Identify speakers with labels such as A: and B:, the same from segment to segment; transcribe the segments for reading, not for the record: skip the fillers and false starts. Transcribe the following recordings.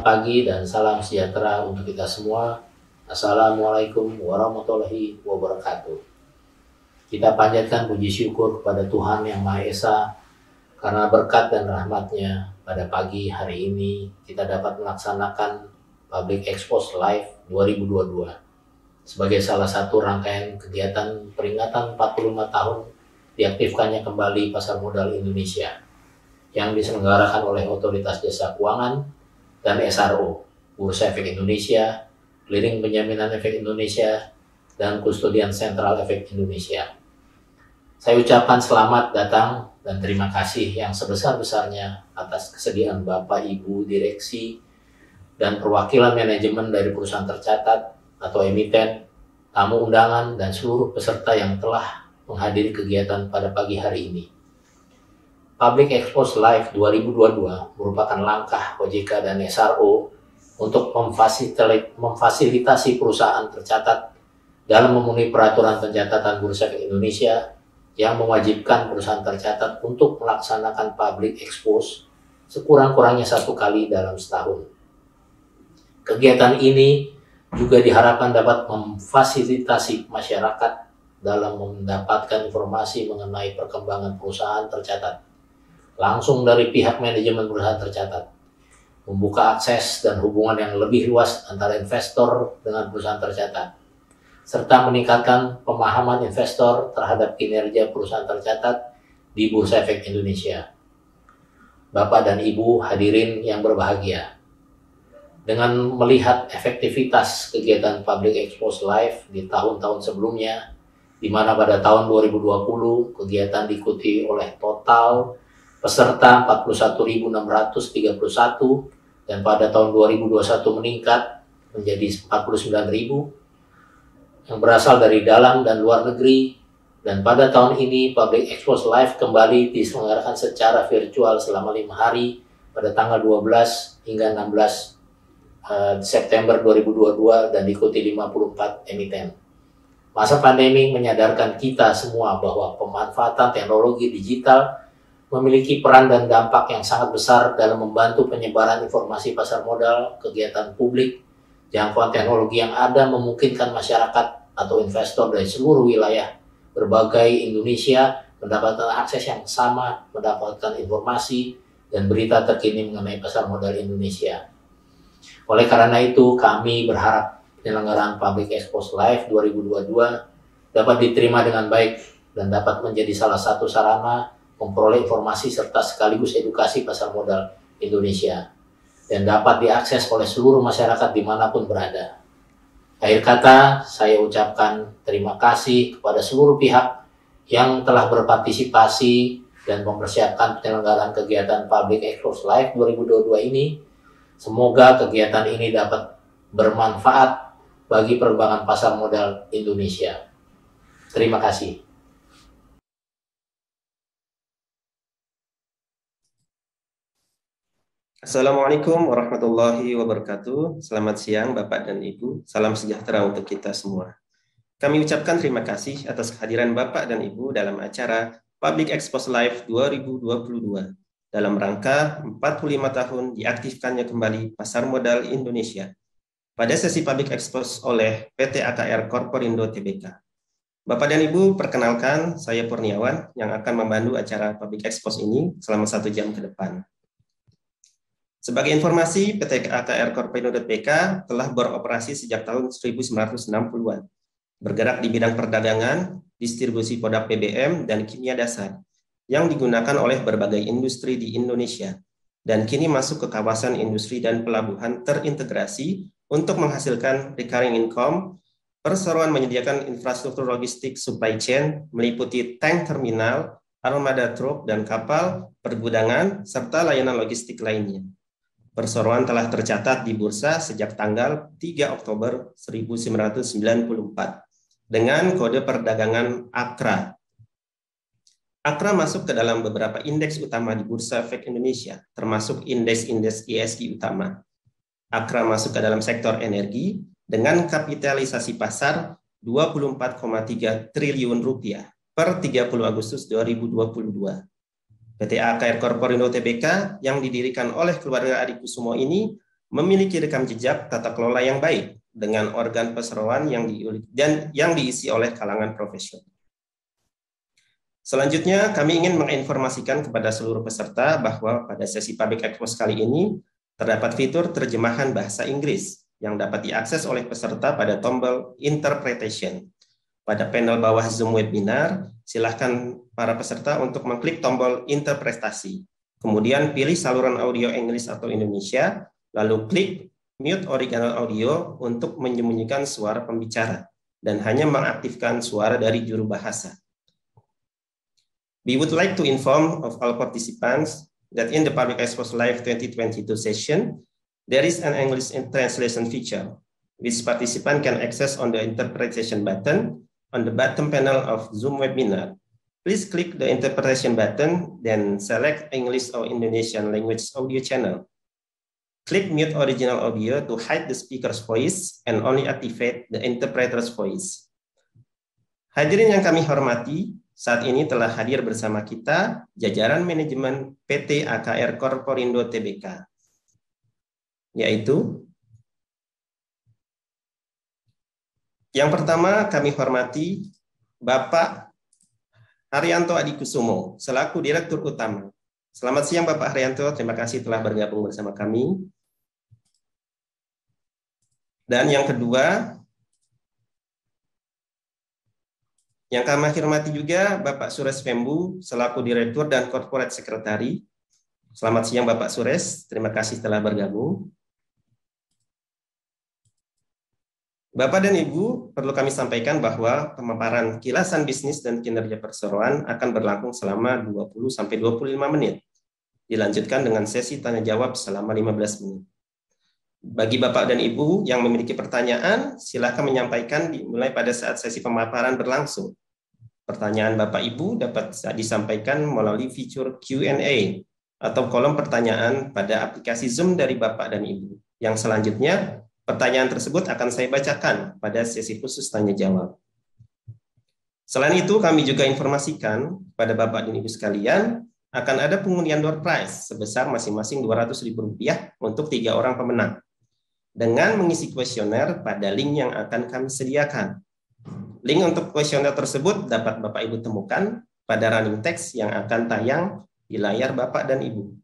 A: pagi dan salam sejahtera untuk kita semua. Assalamualaikum warahmatullahi wabarakatuh. Kita panjatkan puji syukur kepada Tuhan Yang Maha Esa karena berkat dan rahmat-Nya pada pagi hari ini kita dapat melaksanakan Public Expose Live 2022 sebagai salah satu rangkaian kegiatan peringatan 45 tahun diaktifkannya kembali Pasar Modal Indonesia yang diselenggarakan oleh Otoritas Jasa Keuangan dan SRO, Bursa Efek Indonesia, Clearing Penjaminan Efek Indonesia, dan Kustodian Sentral Efek Indonesia. Saya ucapkan selamat datang dan terima kasih yang sebesar-besarnya atas kesediaan Bapak, Ibu, Direksi, dan perwakilan manajemen dari perusahaan tercatat atau emiten, tamu undangan, dan seluruh peserta yang telah menghadiri kegiatan pada pagi hari ini. Public Expose Live 2022 merupakan langkah OJK dan SRO untuk memfasilitasi perusahaan tercatat dalam memenuhi peraturan pencatatan Bursa Efek Indonesia yang mewajibkan perusahaan tercatat untuk melaksanakan public expose sekurang-kurangnya 1 kali dalam setahun. Kegiatan ini juga diharapkan dapat memfasilitasi masyarakat dalam mendapatkan informasi mengenai perkembangan perusahaan tercatat langsung dari pihak manajemen perusahaan tercatat, membuka akses dan hubungan yang lebih luas antara investor dengan perusahaan tercatat, serta meningkatkan pemahaman investor terhadap kinerja perusahaan tercatat di Bursa Efek Indonesia. Bapak dan Ibu hadirin yang berbahagia, dengan melihat efektivitas kegiatan Public Expose Live di tahun-tahun sebelumnya, di mana pada tahun 2020 kegiatan diikuti oleh total peserta 41.631 dan pada tahun 2021 meningkat menjadi 49.000 yang berasal dari dalam dan luar negeri, dan pada tahun ini Public Expose Live kembali diselenggarakan secara virtual selama 5 hari pada tanggal 12 hingga 16 September 2022 dan diikuti 54 emiten. Masa pandemi menyadarkan kita semua bahwa pemanfaatan teknologi digital memiliki peran dan dampak yang sangat besar dalam membantu penyebaran informasi pasar modal, kegiatan publik, jangkauan teknologi yang ada memungkinkan masyarakat atau investor dari seluruh wilayah berbagai Indonesia mendapatkan akses yang sama, mendapatkan informasi dan berita terkini mengenai pasar modal Indonesia. Oleh karena itu, kami berharap penyelenggaraan Public Expose Live 2022 dapat diterima dengan baik dan dapat menjadi salah satu sarana memperoleh informasi serta sekaligus edukasi pasar modal Indonesia dan dapat diakses oleh seluruh masyarakat dimanapun berada. Akhir kata, saya ucapkan terima kasih kepada seluruh pihak yang telah berpartisipasi dan mempersiapkan penyelenggaraan kegiatan Public Expose Live 2022 ini. Semoga kegiatan ini dapat bermanfaat bagi perkembangan pasar modal Indonesia. Terima kasih.
B: Assalamualaikum warahmatullahi wabarakatuh. Selamat siang Bapak dan Ibu. Salam sejahtera untuk kita semua. Kami ucapkan terima kasih atas kehadiran Bapak dan Ibu dalam acara Public Expose Live 2022 dalam rangka 45 tahun diaktifkannya kembali Pasar Modal Indonesia pada sesi Public Expose oleh PT AKR Korporindo Tbk. Bapak dan Ibu, perkenalkan saya Purniawan yang akan membantu acara Public Expose ini selama 1 jam ke depan. Sebagai informasi, PT AKR Korporindo Tbk telah beroperasi sejak tahun 1960-an, bergerak di bidang perdagangan, distribusi produk BBM, dan kimia dasar, yang digunakan oleh berbagai industri di Indonesia, dan kini masuk ke kawasan industri dan pelabuhan terintegrasi untuk menghasilkan recurring income, perseroan menyediakan infrastruktur logistik supply chain, meliputi tank terminal, armada truk dan kapal, pergudangan, serta layanan logistik lainnya. Perseroan telah tercatat di bursa sejak tanggal 3 Oktober 1994 dengan kode perdagangan AKRA. AKRA masuk ke dalam beberapa indeks utama di Bursa Efek Indonesia, termasuk indeks-indeks ESG utama. AKRA masuk ke dalam sektor energi dengan kapitalisasi pasar 24,3 triliun rupiah per 30 Agustus 2022. PT AKR Korporindo Tbk yang didirikan oleh keluarga Adikusumo ini memiliki rekam jejak tata kelola yang baik dengan organ perseroan yang diisi oleh kalangan profesional. Selanjutnya, kami ingin menginformasikan kepada seluruh peserta bahwa pada sesi Public Expose kali ini terdapat fitur terjemahan bahasa Inggris yang dapat diakses oleh peserta pada tombol Interpretation. Pada panel bawah Zoom webinar, silakan para peserta untuk mengklik tombol Interpretasi. Kemudian pilih saluran audio Inggris atau Indonesia, lalu klik Mute Original Audio untuk menyembunyikan suara pembicara dan hanya mengaktifkan suara dari juru bahasa. We would like to inform of all participants that in the Public Expose Live 2022 session, there is an English translation feature, which participant can access on the interpretation button on the bottom panel of Zoom webinar. Please click the interpretation button, then select English or Indonesian language audio channel. Click Mute Original Audio to hide the speaker's voice and only activate the interpreter's voice. Hadirin yang kami hormati, saat ini telah hadir bersama kita jajaran manajemen PT AKR Corporindo Tbk, yaitu yang pertama kami hormati Bapak Haryanto Adikusumo selaku Direktur Utama. Selamat siang Bapak Haryanto, terima kasih telah bergabung bersama kami. Dan yang kedua, yang kami hormati juga Bapak Suresh Pembu selaku Direktur dan Corporate Secretary. Selamat siang Bapak Suresh, terima kasih telah bergabung. Bapak dan Ibu, perlu kami sampaikan bahwa pemaparan kilasan bisnis dan kinerja perseroan akan berlangsung selama 20-25 menit. Dilanjutkan dengan sesi tanya jawab selama 15 menit. Bagi Bapak dan Ibu yang memiliki pertanyaan, silakan menyampaikan dimulai pada saat sesi pemaparan berlangsung. Pertanyaan Bapak Ibu dapat disampaikan melalui fitur Q&A atau kolom pertanyaan pada aplikasi Zoom dari Bapak dan Ibu. Yang selanjutnya, pertanyaan tersebut akan saya bacakan pada sesi khusus tanya jawab. Selain itu, kami juga informasikan pada Bapak dan Ibu sekalian, akan ada pengundian door prize sebesar masing-masing Rp200.000 untuk 3 orang pemenang, dengan mengisi kuesioner pada link yang akan kami sediakan. Link untuk kuesioner tersebut dapat Bapak Ibu temukan pada running text yang akan tayang di layar Bapak dan Ibu.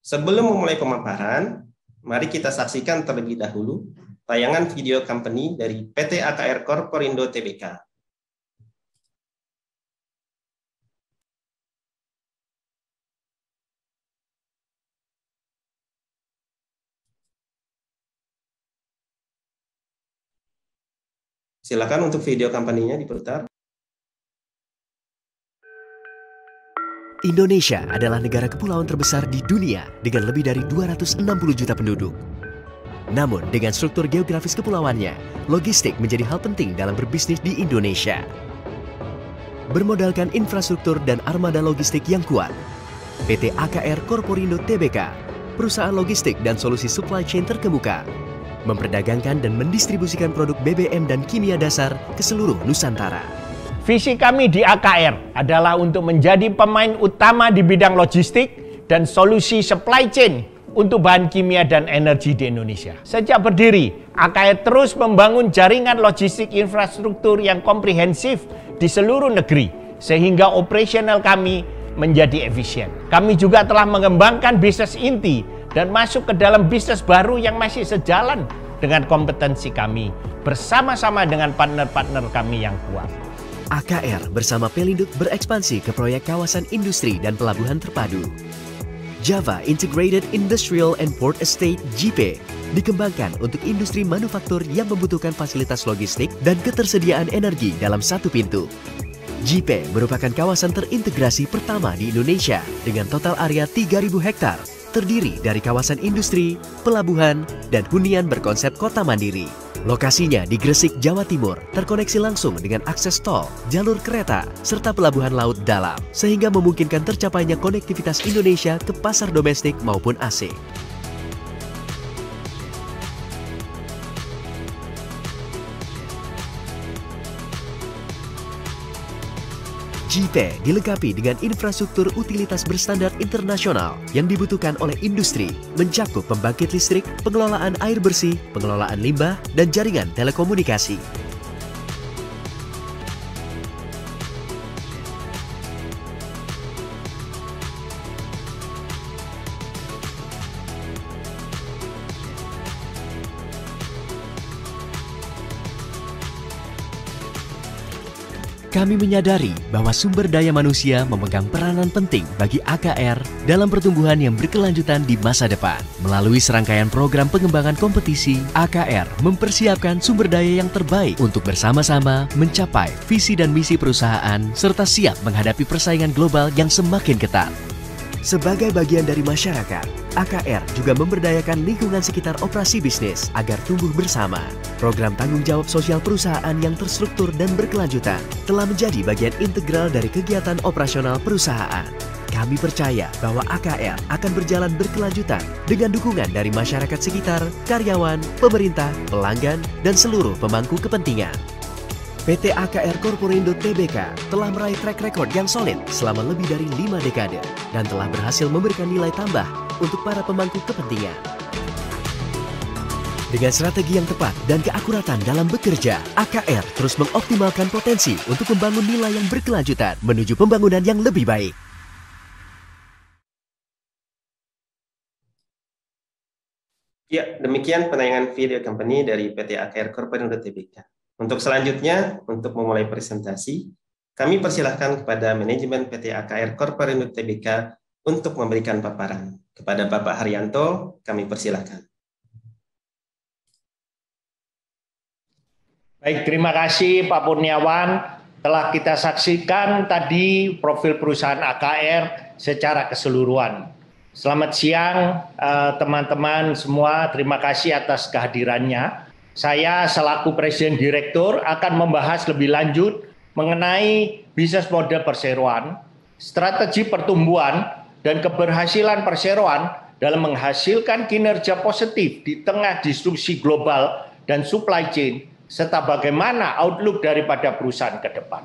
B: Sebelum memulai pemaparan, mari kita saksikan terlebih dahulu tayangan video company dari PT AKR Corporindo Tbk. Silakan untuk video kampanyenya diputar.
C: Indonesia adalah negara kepulauan terbesar di dunia dengan lebih dari 260 juta penduduk. Namun, dengan struktur geografis kepulauannya, logistik menjadi hal penting dalam berbisnis di Indonesia. Bermodalkan infrastruktur dan armada logistik yang kuat, PT AKR Corporindo Tbk, perusahaan logistik dan solusi supply chain terkemuka, memperdagangkan dan mendistribusikan produk BBM dan kimia dasar ke seluruh Nusantara.
D: Visi kami di AKR adalah untuk menjadi pemain utama di bidang logistik dan solusi supply chain untuk bahan kimia dan energi di Indonesia. Sejak berdiri, AKR terus membangun jaringan logistik infrastruktur yang komprehensif di seluruh negeri, sehingga operasional kami menjadi efisien. Kami juga telah mengembangkan bisnis inti dan masuk ke dalam bisnis baru yang masih sejalan dengan kompetensi kami bersama-sama dengan partner-partner kami yang kuat.
C: AKR bersama Pelindut berekspansi ke proyek kawasan industri dan pelabuhan terpadu. Java Integrated Industrial and Port Estate (JIPE) dikembangkan untuk industri manufaktur yang membutuhkan fasilitas logistik dan ketersediaan energi dalam satu pintu. JIPE merupakan kawasan terintegrasi pertama di Indonesia dengan total area 3.000 hektar, terdiri dari kawasan industri, pelabuhan, dan hunian berkonsep kota mandiri. Lokasinya di Gresik, Jawa Timur, terkoneksi langsung dengan akses tol, jalur kereta, serta pelabuhan laut dalam, sehingga memungkinkan tercapainya konektivitas Indonesia ke pasar domestik maupun asing. JIPE dilengkapi dengan infrastruktur utilitas berstandar internasional yang dibutuhkan oleh industri, mencakup pembangkit listrik, pengelolaan air bersih, pengelolaan limbah, dan jaringan telekomunikasi. Kami menyadari bahwa sumber daya manusia memegang peranan penting bagi AKR dalam pertumbuhan yang berkelanjutan di masa depan. Melalui serangkaian program pengembangan kompetisi, AKR mempersiapkan sumber daya yang terbaik untuk bersama-sama mencapai visi dan misi perusahaan serta siap menghadapi persaingan global yang semakin ketat. Sebagai bagian dari masyarakat, AKR juga memberdayakan lingkungan sekitar operasi bisnis agar tumbuh bersama. Program tanggung jawab sosial perusahaan yang terstruktur dan berkelanjutan telah menjadi bagian integral dari kegiatan operasional perusahaan. Kami percaya bahwa AKR akan berjalan berkelanjutan dengan dukungan dari masyarakat sekitar, karyawan, pemerintah, pelanggan, dan seluruh pemangku kepentingan. PT AKR Corporindo Tbk telah meraih track record yang solid selama lebih dari 5 dekade dan telah berhasil memberikan nilai tambah untuk para pemangku kepentingan. Dengan strategi yang tepat dan keakuratan dalam bekerja, AKR terus mengoptimalkan potensi untuk membangun nilai yang berkelanjutan menuju pembangunan yang lebih baik.
B: Ya, demikian penayangan video company dari PT AKR Corporindo Tbk. Untuk selanjutnya, untuk memulai presentasi, kami persilahkan kepada manajemen PT AKR Corporindo Tbk untuk memberikan paparan. Kepada Bapak Haryanto, kami persilahkan.
D: Baik, terima kasih Pak Kurniawan. Telah kita saksikan tadi profil perusahaan AKR secara keseluruhan. Selamat siang teman-teman semua, terima kasih atas kehadirannya. Saya selaku Presiden Direktur akan membahas lebih lanjut mengenai bisnis model perseroan, strategi pertumbuhan, dan keberhasilan perseroan dalam menghasilkan kinerja positif di tengah disrupsi global dan supply chain, serta bagaimana outlook daripada perusahaan ke depan.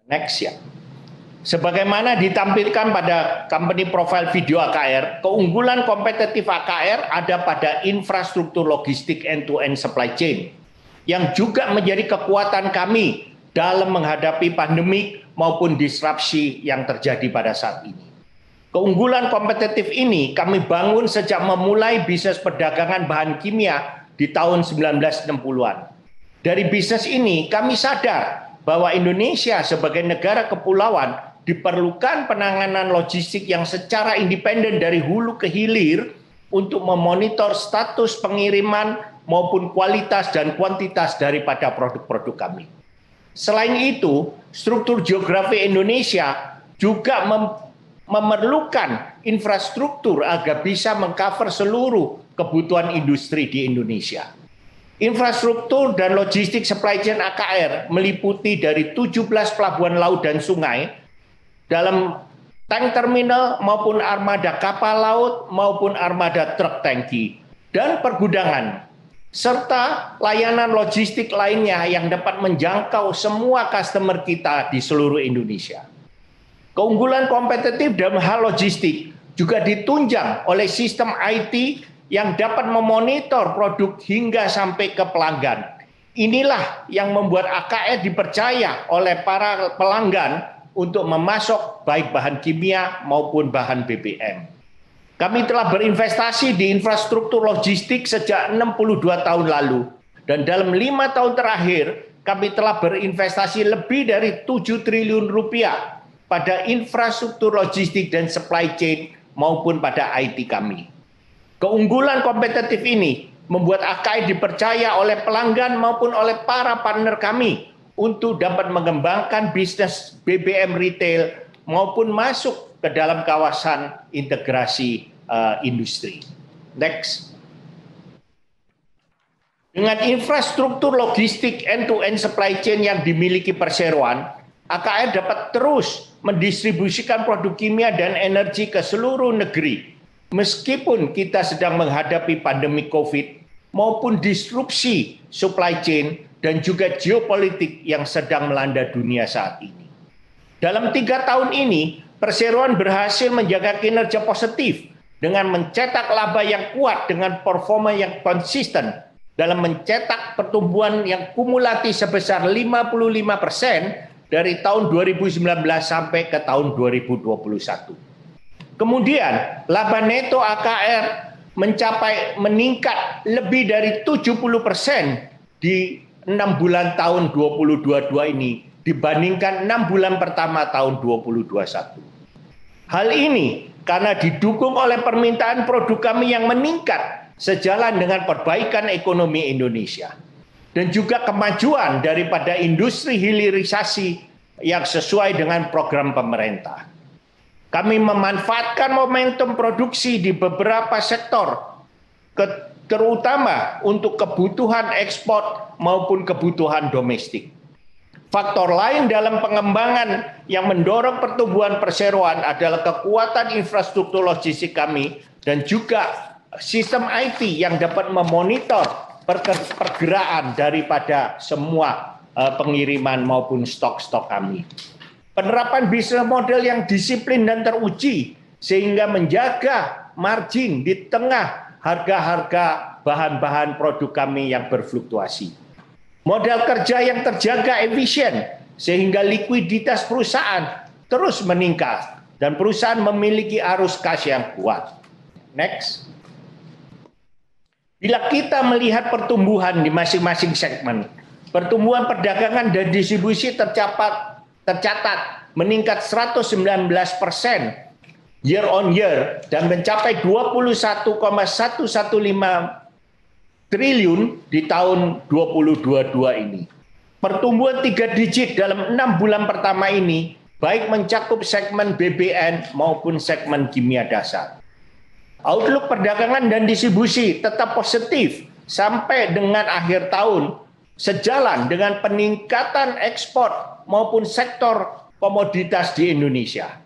D: Next ya. Sebagaimana ditampilkan pada company profile video AKR, keunggulan kompetitif AKR ada pada infrastruktur logistik end-to-end supply chain, yang juga menjadi kekuatan kami dalam menghadapi pandemik maupun disrupsi yang terjadi pada saat ini. Keunggulan kompetitif ini kami bangun sejak memulai bisnis perdagangan bahan kimia di tahun 1960-an. Dari bisnis ini kami sadar bahwa Indonesia sebagai negara kepulauan diperlukan penanganan logistik yang secara independen dari hulu ke hilir untuk memonitor status pengiriman maupun kualitas dan kuantitas daripada produk-produk kami. Selain itu, struktur geografi Indonesia juga memerlukan infrastruktur agar bisa mengcover seluruh kebutuhan industri di Indonesia. Infrastruktur dan logistik supply chain AKR meliputi dari 17 pelabuhan laut dan sungai, dalam tank terminal maupun armada kapal laut maupun armada truk tangki dan pergudangan, serta layanan logistik lainnya yang dapat menjangkau semua customer kita di seluruh Indonesia. Keunggulan kompetitif dalam hal logistik juga ditunjang oleh sistem IT yang dapat memonitor produk hingga sampai ke pelanggan. Inilah yang membuat AKR dipercaya oleh para pelanggan untuk memasok baik bahan kimia maupun bahan BBM. Kami telah berinvestasi di infrastruktur logistik sejak 62 tahun lalu, dan dalam 5 tahun terakhir kami telah berinvestasi lebih dari 7 triliun rupiah pada infrastruktur logistik dan supply chain maupun pada IT kami. Keunggulan kompetitif ini membuat AKR dipercaya oleh pelanggan maupun oleh para partner kami untuk dapat mengembangkan bisnis BBM retail maupun masuk ke dalam kawasan integrasi industri. Next. Dengan infrastruktur logistik end-to-end supply chain yang dimiliki perseroan, AKR dapat terus mendistribusikan produk kimia dan energi ke seluruh negeri, meskipun kita sedang menghadapi pandemi COVID maupun disrupsi supply chain dan juga geopolitik yang sedang melanda dunia saat ini. Dalam 3 tahun ini, perseroan berhasil menjaga kinerja positif dengan mencetak laba yang kuat dengan performa yang konsisten dalam mencetak pertumbuhan yang kumulatif sebesar 55% dari tahun 2019 sampai ke tahun 2021. Kemudian, laba neto AKR meningkat lebih dari 70% di 6 bulan tahun 2022 ini dibandingkan 6 bulan pertama tahun 2021. Hal ini karena didukung oleh permintaan produk kami yang meningkat sejalan dengan perbaikan ekonomi Indonesia dan juga kemajuan daripada industri hilirisasi yang sesuai dengan program pemerintah. Kami memanfaatkan momentum produksi di beberapa sektor, terutama untuk kebutuhan ekspor maupun kebutuhan domestik. Faktor lain dalam pengembangan yang mendorong pertumbuhan perseroan adalah kekuatan infrastruktur logistik kami dan juga sistem IT yang dapat memonitor pergerakan daripada semua pengiriman maupun stok-stok kami. Penerapan bisnis model yang disiplin dan teruji sehingga menjaga margin di tengah harga-harga bahan-bahan produk kami yang berfluktuasi. Modal kerja yang terjaga efisien sehingga likuiditas perusahaan terus meningkat dan perusahaan memiliki arus kas yang kuat. Next. Bila kita melihat pertumbuhan di masing-masing segmen, pertumbuhan perdagangan dan distribusi tercatat meningkat 119% year on year dan mencapai 21,115 triliun di tahun 2022 ini. Pertumbuhan 3 digit dalam 6 bulan pertama ini baik mencakup segmen BBN maupun segmen kimia dasar. Outlook perdagangan dan distribusi tetap positif sampai dengan akhir tahun sejalan dengan peningkatan ekspor maupun sektor komoditas di Indonesia.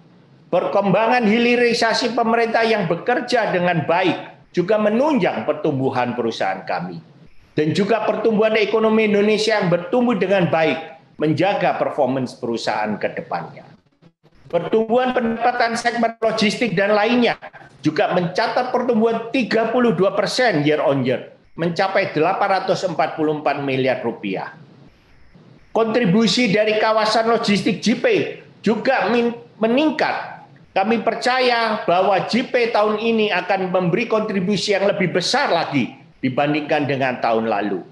D: Perkembangan hilirisasi pemerintah yang bekerja dengan baik juga menunjang pertumbuhan perusahaan kami. Dan juga pertumbuhan ekonomi Indonesia yang bertumbuh dengan baik menjaga performance perusahaan ke depannya. Pertumbuhan pendapatan segmen logistik dan lainnya juga mencatat pertumbuhan 32% year on year, mencapai 844 miliar rupiah. Kontribusi dari kawasan logistik JP juga meningkat. Kami percaya bahwa JP tahun ini akan memberi kontribusi yang lebih besar lagi dibandingkan dengan tahun lalu.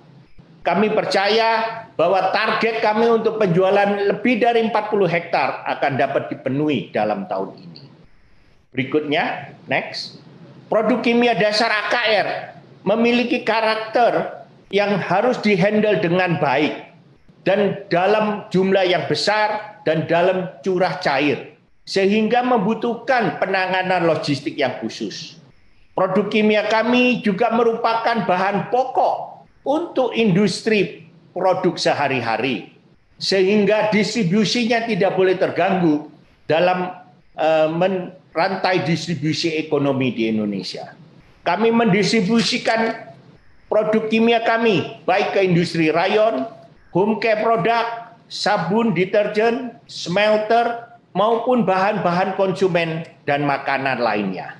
D: Kami percaya bahwa target kami untuk penjualan lebih dari 40 hektar akan dapat dipenuhi dalam tahun ini. Berikutnya, next. Produk kimia dasar AKR memiliki karakter yang harus dihandle dengan baik dan dalam jumlah yang besar dan dalam curah cair, sehingga membutuhkan penanganan logistik yang khusus. Produk kimia kami juga merupakan bahan pokok untuk industri produk sehari-hari, sehingga distribusinya tidak boleh terganggu dalam rantai distribusi ekonomi di Indonesia. Kami mendistribusikan produk kimia kami baik ke industri rayon, home care produk, sabun, deterjen, smelter, maupun bahan-bahan konsumen dan makanan lainnya.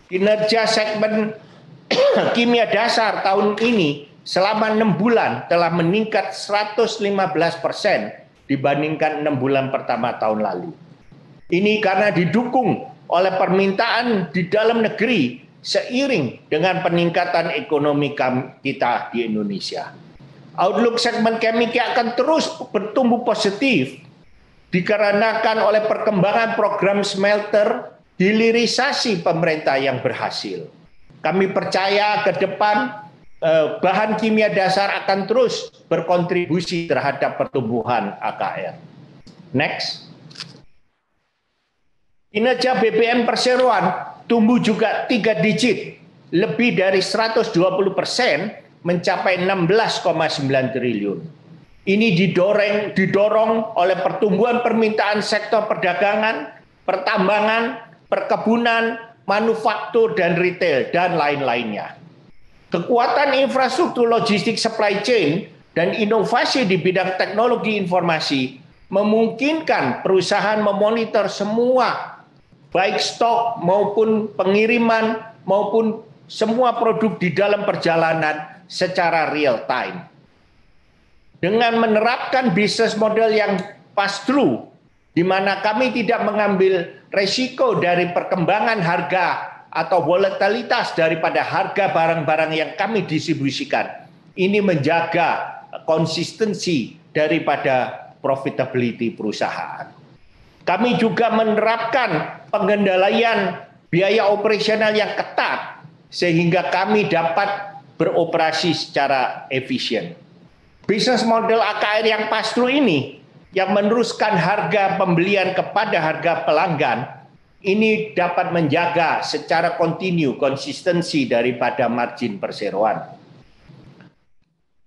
D: Kinerja segmen kimia dasar tahun ini selama 6 bulan telah meningkat 115% dibandingkan 6 bulan pertama tahun lalu. Ini karena didukung oleh permintaan di dalam negeri seiring dengan peningkatan ekonomi kita di Indonesia. Outlook segmen kimia akan terus bertumbuh positif dikarenakan oleh perkembangan program smelter hilirisasi pemerintah yang berhasil. Kami percaya ke depan bahan kimia dasar akan terus berkontribusi terhadap pertumbuhan AKR. Next. Kinerja BBM perseroan tumbuh juga 3 digit, lebih dari 120%, mencapai 16,9 triliun. Ini didorong oleh pertumbuhan permintaan sektor perdagangan, pertambangan, perkebunan, manufaktur dan retail, dan lain-lainnya. Kekuatan infrastruktur logistik supply chain dan inovasi di bidang teknologi informasi memungkinkan perusahaan memonitor semua, baik stok maupun pengiriman maupun semua produk di dalam perjalanan secara real time. Dengan menerapkan bisnis model yang pass-through, di mana kami tidak mengambil resiko dari perkembangan harga atau volatilitas daripada harga barang-barang yang kami distribusikan. Ini menjaga konsistensi daripada profitability perusahaan. Kami juga menerapkan pengendalian biaya operasional yang ketat sehingga kami dapat beroperasi secara efisien. Bisnis model AKR yang pass-through ini yang meneruskan harga pembelian kepada harga pelanggan ini dapat menjaga secara kontinu konsistensi daripada margin perseroan.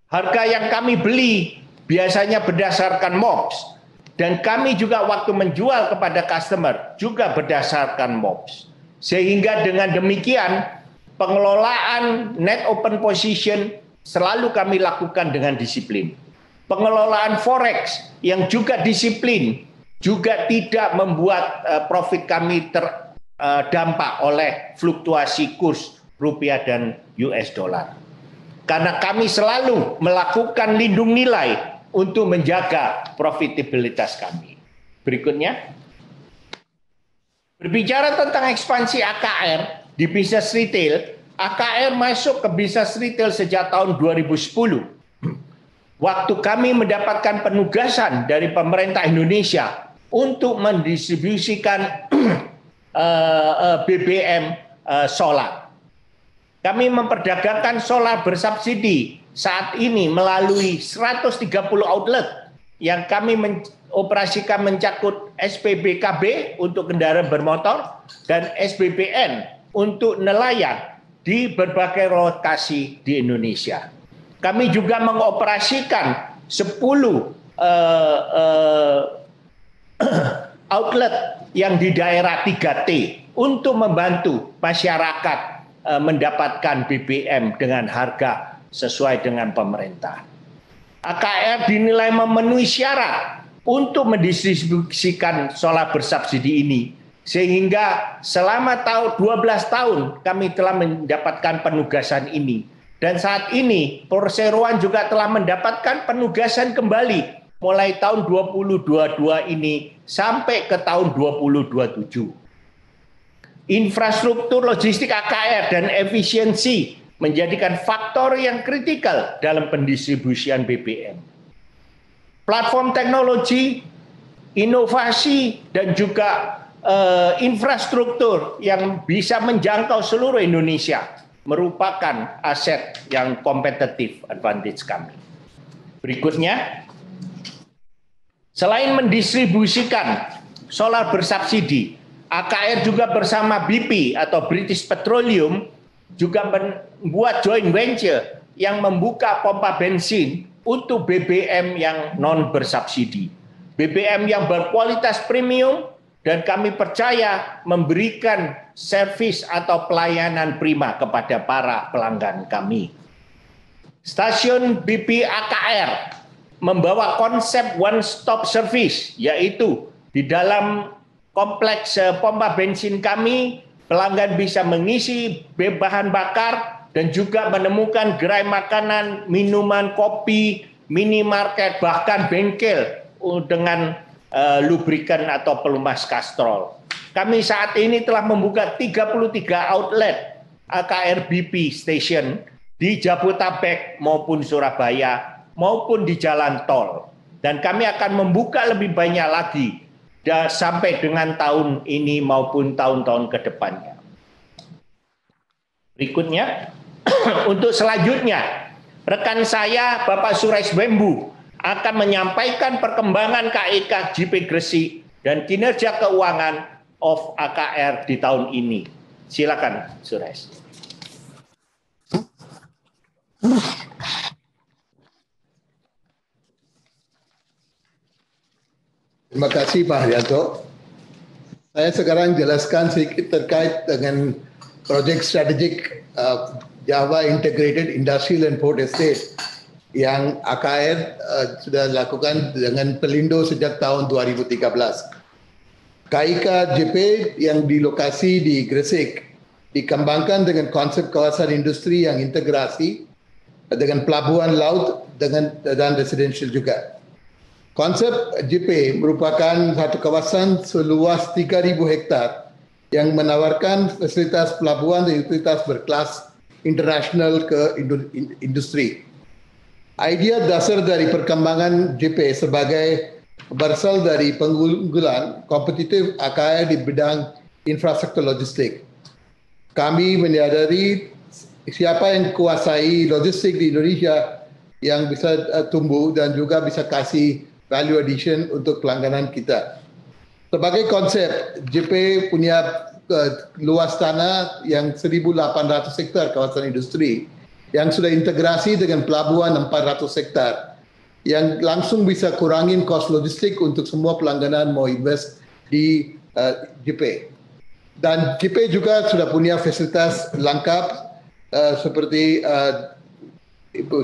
D: Harga yang kami beli biasanya berdasarkan MOPS dan kami juga waktu menjual kepada customer juga berdasarkan MOPS. Sehingga dengan demikian pengelolaan net open position selalu kami lakukan dengan disiplin. Pengelolaan forex yang juga disiplin juga tidak membuat profit kami terdampak oleh fluktuasi kurs rupiah dan US dollar. Karena kami selalu melakukan lindung nilai untuk menjaga profitabilitas kami. Berikutnya, berbicara tentang ekspansi AKR di bisnis retail, AKR masuk ke bisnis retail sejak tahun 2010. Waktu kami mendapatkan penugasan dari pemerintah Indonesia untuk mendistribusikan BBM solar. Kami memperdagangkan solar bersubsidi saat ini melalui 130 outlet yang kami operasikan mencakup SPBKB untuk kendaraan bermotor dan SBBN untuk nelayan di berbagai lokasi di Indonesia. Kami juga mengoperasikan 10 outlet yang di daerah 3T untuk membantu masyarakat mendapatkan BBM dengan harga sesuai dengan pemerintah. AKR dinilai memenuhi syarat untuk mendistribusikan solar bersubsidi ini, sehingga selama 12 tahun kami telah mendapatkan penugasan ini. Dan saat ini perseroan juga telah mendapatkan penugasan kembali mulai tahun 2022 ini sampai ke tahun 2027. Infrastruktur logistik AKR dan efisiensi menjadikan faktor yang kritikal dalam pendistribusian BBM. Platform teknologi, inovasi, dan juga infrastruktur yang bisa menjangkau seluruh Indonesia merupakan aset yang kompetitif advantage kami. Berikutnya, selain mendistribusikan solar bersubsidi, AKR juga bersama BP atau British Petroleum juga membuat joint venture yang membuka pompa bensin untuk BBM yang non bersubsidi. BBM yang berkualitas premium dan kami percaya memberikan servis atau pelayanan prima kepada para pelanggan kami. Stasiun BP AKR membawa konsep one-stop service, yaitu di dalam kompleks pompa bensin kami, pelanggan bisa mengisi bahan bakar dan juga menemukan gerai makanan, minuman, kopi, minimarket, bahkan bengkel dengan lubrikan atau pelumas kastrol. Kami saat ini telah membuka 33 outlet AKR BP Station di Jabodetabek maupun Surabaya maupun di jalan tol. Dan kami akan membuka lebih banyak lagi sampai dengan tahun ini maupun tahun-tahun ke depannya. Berikutnya, untuk selanjutnya, rekan saya Bapak Suresh Wembu akan menyampaikan perkembangan KEK JP Gresik dan kinerja keuangan of AKR di tahun ini. Silakan, Suresh.
E: Terima kasih Pak Haryanto. Saya sekarang jelaskan sedikit terkait dengan proyek strategik Java Integrated Industrial and Port Estate yang AKR sudah lakukan dengan Pelindo sejak tahun 2013. KIK JP yang di lokasi di Gresik dikembangkan dengan konsep kawasan industri yang integrasi dengan pelabuhan laut dan residential juga. Konsep JP merupakan satu kawasan seluas 3.000 hektar yang menawarkan fasilitas pelabuhan dan utilitas berkelas internasional ke industri. Idea dasar dari perkembangan JP sebagai berasal dari pengunggulan kompetitif AKR di bidang infrastruktur logistik. Kami menyadari siapa yang kuasai logistik di Indonesia yang bisa tumbuh dan juga bisa kasih value addition untuk pelangganan kita. Sebagai konsep, JP punya luas tanah yang 1.800 hektar kawasan industri yang sudah integrasi dengan pelabuhan 400 hektar yang langsung bisa kurangin kos logistik untuk semua pelangganan mau invest di JP. Dan JP juga sudah punya fasilitas lengkap seperti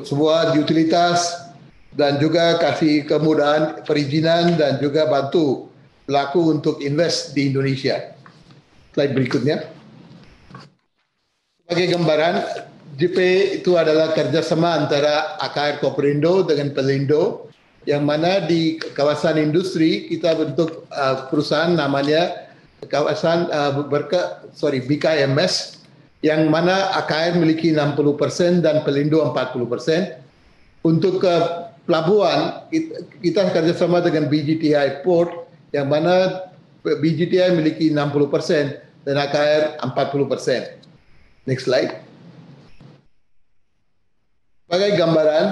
E: semua utilitas dan juga kasih kemudahan perizinan dan juga bantu pelaku untuk invest di Indonesia. Slide berikutnya. Sebagai gambaran, JP itu adalah kerjasama antara AKR Koperindo dengan Pelindo, yang mana di kawasan industri kita bentuk perusahaan namanya kawasan BKMS, yang mana AKR memiliki 60% dan Pelindo 40%. Untuk pelabuhan, kita kerjasama dengan BGTI Port, yang mana BGTI memiliki 60% dan AKR 40%. Next slide. Sebagai gambaran,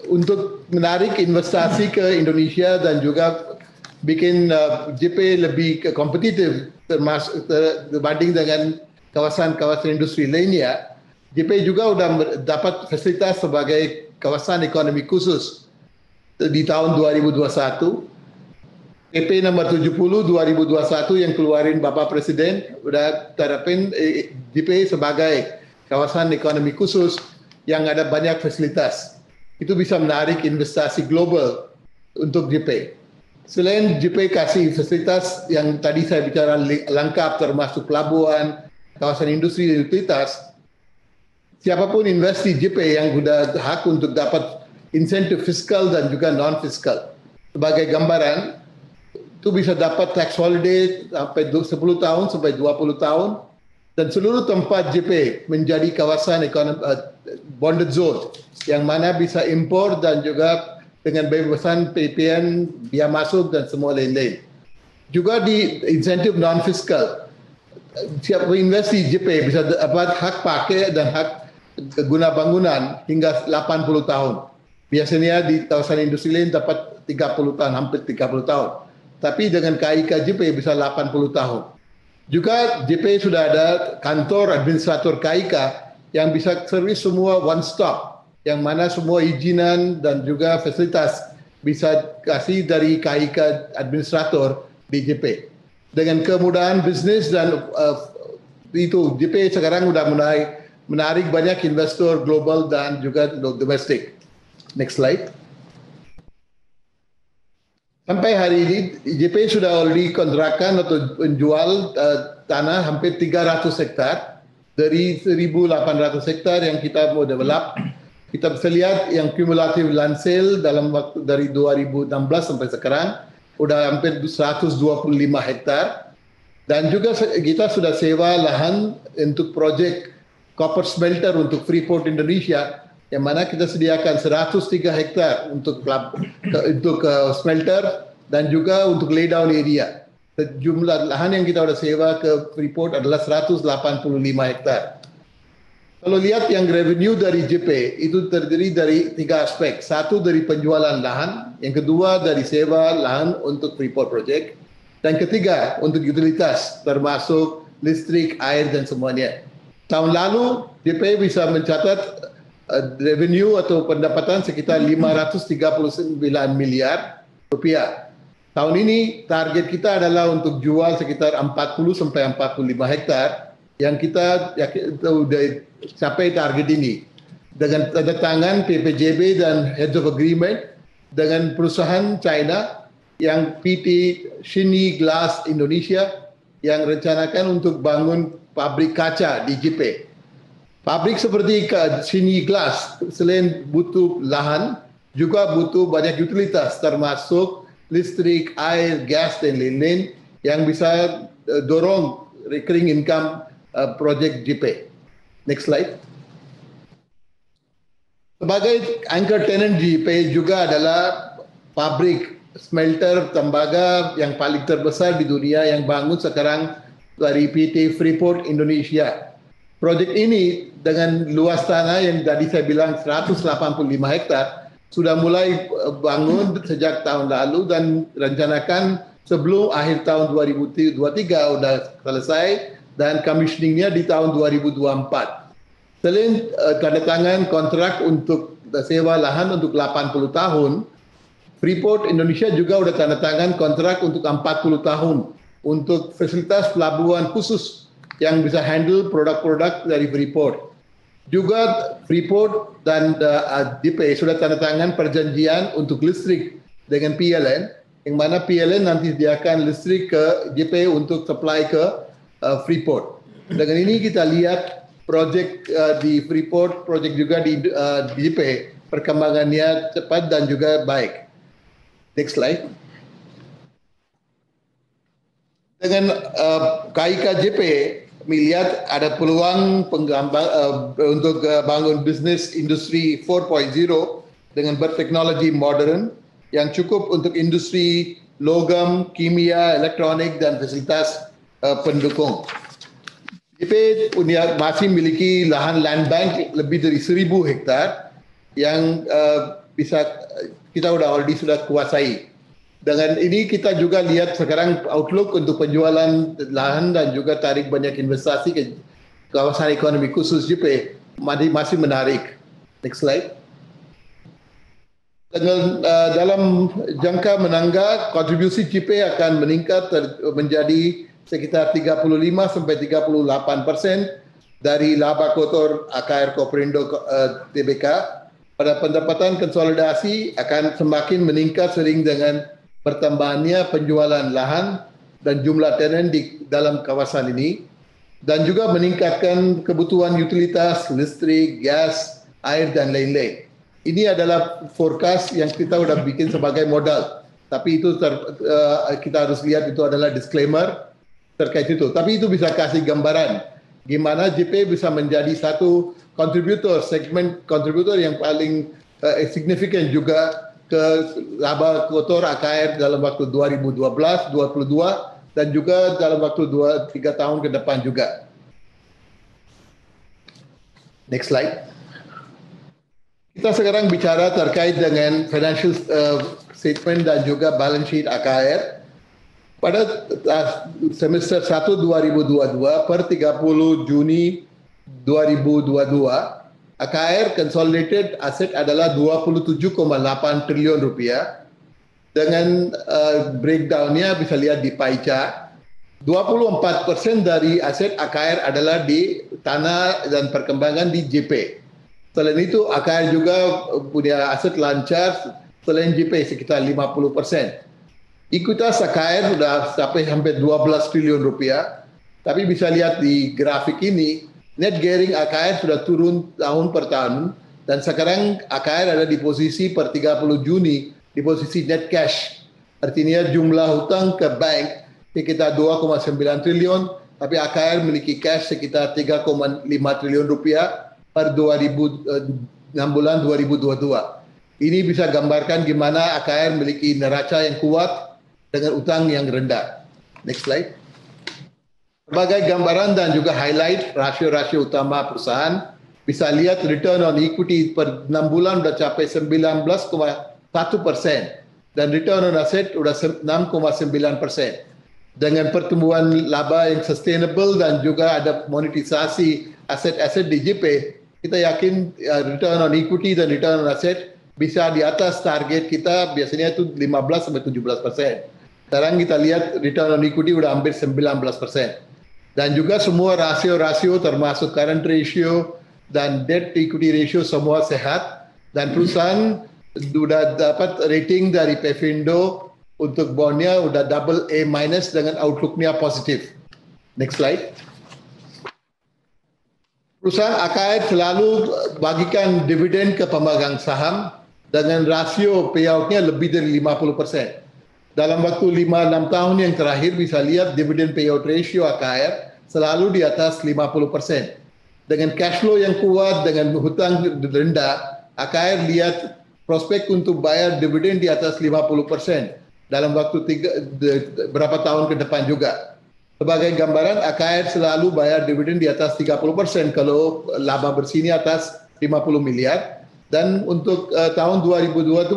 E: untuk menarik investasi ke Indonesia dan juga bikin JP lebih kompetitif berbanding dengan kawasan-kawasan industri lainnya, JP juga sudah dapat fasilitas sebagai kawasan ekonomi khusus di tahun 2021. PP nomor 70 2021 yang keluarin Bapak Presiden sudah terapin JP sebagai kawasan ekonomi khusus yang ada banyak fasilitas. Itu bisa menarik investasi global untuk JP. Selain JP kasih fasilitas yang tadi saya bicara lengkap termasuk pelabuhan, kawasan industri dan utilitas, siapapun investasi JP yang sudah hak untuk dapat insentif fiskal dan juga non-fiskal. Sebagai gambaran, itu bisa dapat tax holiday sampai 10 tahun sampai 20 tahun, dan seluruh tempat JP menjadi kawasan ekonomi bonded zone yang mana bisa impor dan juga dengan bebasan PPN, biaya masuk dan semua lain-lain. Juga di insentif non-fiskal, siapa investasi JP bisa dapat hak pakai dan hak guna bangunan hingga 80 tahun. Biasanya di kawasan industri lain dapat 30 tahun, hampir 30 tahun. Tapi dengan KIK JP bisa 80 tahun. Juga JP sudah ada kantor administrator KIK yang bisa servis semua one stop, yang mana semua izinan dan juga fasilitas bisa kasih dari KIK administrator di JP. Dengan kemudahan bisnis dan itu JP sekarang sudah mulai menarik banyak investor global dan juga domestik. Next slide. Sampai hari ini JP sudah already kontrakkan atau menjual tanah hampir 300 hektar dari 1.800 hektar yang kita mau develop. Kita bisa lihat yang cumulative land sale dalam waktu dari 2016 sampai sekarang udah hampir 125 hektar, dan juga kita sudah sewa lahan untuk proyek copper smelter untuk Freeport Indonesia, yang mana kita sediakan 103 hektar untuk smelter dan juga untuk laydown area. Jumlah lahan yang kita sudah sewa ke Freeport adalah 185 hektar. Kalau lihat yang revenue dari JP itu terdiri dari 3 aspek. Satu dari penjualan lahan, yang kedua dari sewa lahan untuk Freeport Project, dan ketiga untuk utilitas termasuk listrik, air dan semuanya. Tahun lalu JP bisa mencatat revenue atau pendapatan sekitar 539 miliar rupiah. Tahun ini target kita adalah untuk jual sekitar 40 sampai 45 hektar yang kita sudah capai target ini. dengan tanda tangan PPJB dan Heads of Agreement dengan perusahaan China yang PT Xinyi Glass Indonesia yang rencanakan untuk bangun pabrik kaca di JP. Pabrik seperti Xinyi Glass selain butuh lahan, juga butuh banyak utilitas termasuk listrik, air, gas, dan lain-lain yang bisa dorong recurring income project JP. Next slide. Sebagai anchor tenant JP juga adalah pabrik smelter tembaga yang paling terbesar di dunia yang bangun sekarang dari PT Freeport Indonesia. Projek ini dengan luas tanah yang tadi saya bilang 185 hektar sudah mulai bangun sejak tahun lalu dan rencanakan sebelum akhir tahun 2023 sudah selesai dan commissioningnya di tahun 2024. Selain tanda tangan kontrak untuk sewa lahan untuk 80 tahun, Freeport Indonesia juga sudah tanda tangan kontrak untuk 40 tahun untuk fasilitas pelabuhan khusus yang bisa handle produk-produk dari Freeport. Juga Freeport dan JP sudah tanda tangan perjanjian untuk listrik dengan PLN, yang mana PLN nanti sediakan listrik ke JP untuk supply ke Freeport. Dengan ini kita lihat projek di Freeport, projek juga di JP, perkembangannya cepat dan juga baik. Next slide. Dengan KIKJP melihat ada peluang untuk bangun bisnis industri 4.0 dengan berteknologi modern yang cukup untuk industri logam, kimia, elektronik dan fasilitas pendukung. JP masih memiliki lahan land bank lebih dari 1.000 hektar yang bisa kita sudah kuasai. Dengan ini kita juga lihat sekarang outlook untuk penjualan lahan dan juga tarik banyak investasi ke kawasan ekonomi khusus JP masih menarik. Next slide. Dengan dalam jangka menengah kontribusi JP akan meningkat menjadi sekitar 35 sampai 38% dari laba kotor AKR Koperindo Tbk. Pada pendapatan konsolidasi akan semakin meningkat sering dengan bertambahnya penjualan lahan dan jumlah tenant di dalam kawasan ini dan juga meningkatkan kebutuhan utilitas, listrik, gas, air dan lain-lain. Ini adalah forecast yang kita sudah bikin sebagai modal. Tapi itu kita harus lihat itu adalah disclaimer terkait itu. Tapi itu bisa kasih gambaran gimana JP bisa menjadi satu segmen kontributor yang paling signifikan juga ke laba kotor AKR dalam waktu 2012, 2022 dan juga dalam waktu 2-3 tahun ke depan juga. Next slide. Kita sekarang bicara terkait dengan financial statement dan juga balance sheet AKR. Pada semester 1 2022 per 30 Juni 2022, AKR consolidated asset adalah 27,8 triliun rupiah. Dengan breakdown-nya bisa lihat di pie chart. 24% dari aset AKR adalah di tanah dan perkembangan di JP. Selain itu AKR juga punya aset lancar selain JP sekitar 50%. Ekuitas AKR sudah sampai hampir 12 triliun rupiah. Tapi bisa lihat di grafik ini, net gearing AKR sudah turun tahun per tahun dan sekarang AKR ada di posisi per 30 Juni di posisi net cash. Artinya jumlah hutang ke bank sekitar 2,9 triliun, tapi AKR memiliki cash sekitar 3,5 triliun rupiah per 6 bulan 2022. Ini bisa gambarkan gimana AKR memiliki neraca yang kuat dengan utang yang rendah. Next slide. Sebagai gambaran dan juga highlight rasio-rasio utama perusahaan, bisa lihat return on equity per 6 bulan sudah capai 19,1% dan return on asset sudah 6,9%. Dengan pertumbuhan laba yang sustainable dan juga ada monetisasi aset-aset di JP, kita yakin return on equity dan return on asset bisa di atas target kita biasanya itu 15-17%. Sekarang kita lihat return on equity sudah hampir 19%. Dan juga semua rasio-rasio termasuk current ratio, dan debt to equity ratio semua sehat, dan perusahaan sudah dapat rating dari Pevindo untuk bondnya sudah double A minus dengan outlooknya positif. Next slide. Perusahaan AKR selalu bagikan dividen ke pemegang saham dengan rasio payoutnya lebih dari 50%. Dalam waktu 5-6 tahun yang terakhir bisa lihat dividen payout ratio AKR selalu di atas 50%. Dengan cash flow yang kuat, dengan hutang rendah, AKR lihat prospek untuk bayar dividen di atas 50% dalam waktu berapa tahun ke depan juga. Sebagai gambaran, AKR selalu bayar dividen di atas 30% kalau laba bersihnya atas 50 miliar. Dan untuk tahun 2022,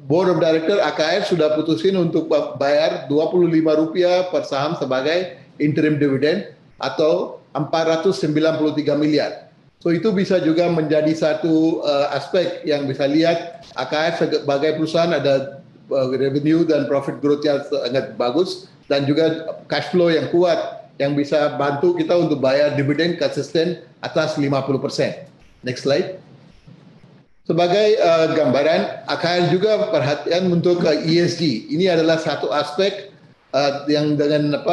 E: Board of Director AKR sudah putusin untuk bayar Rp25 per saham sebagai interim dividend atau 493 miliar. So itu bisa juga menjadi satu aspek yang bisa lihat AKR sebagai perusahaan ada revenue dan profit growth yang sangat bagus, dan juga cash flow yang kuat yang bisa bantu kita untuk bayar dividen konsisten atas 50%. Next slide. Sebagai gambaran, AKR juga perhatian untuk ESG. Ini adalah satu aspek yang dengan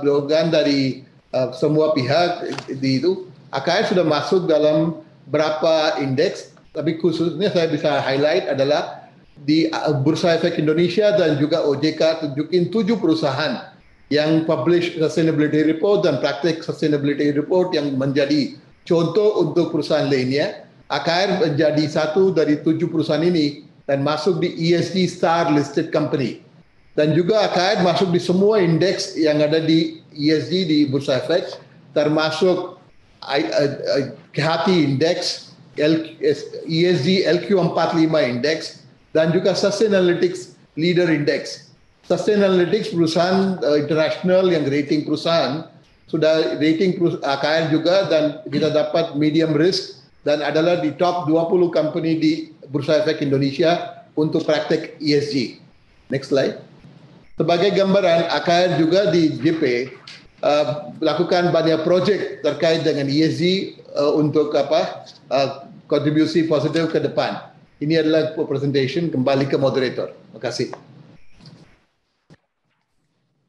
E: dorongan dari semua pihak di itu. AKR sudah masuk dalam berapa indeks, tapi khususnya saya bisa highlight adalah di Bursa Efek Indonesia dan juga OJK tunjukin 7 perusahaan yang publish sustainability report dan praktik sustainability report yang menjadi contoh untuk perusahaan lainnya. AKR menjadi satu dari 7 perusahaan ini dan masuk di ESG Star Listed Company. Dan juga AKR masuk di semua indeks yang ada di ESG di Bursa Efek, termasuk Kehati Index, ESG LQ45 Index, dan juga Sustainalytics Leader Index. Sustainalytics perusahaan internasional yang rating perusahaan sudah rating AKR juga, dan kita dapat medium risk dan adalah di top 20 company di Bursa Efek Indonesia untuk praktek ESG. Next slide. Sebagai gambaran, AKR juga di JP lakukan banyak projek terkait dengan ESG untuk kontribusi positif ke depan. Ini adalah presentation, kembali ke moderator. Terima kasih.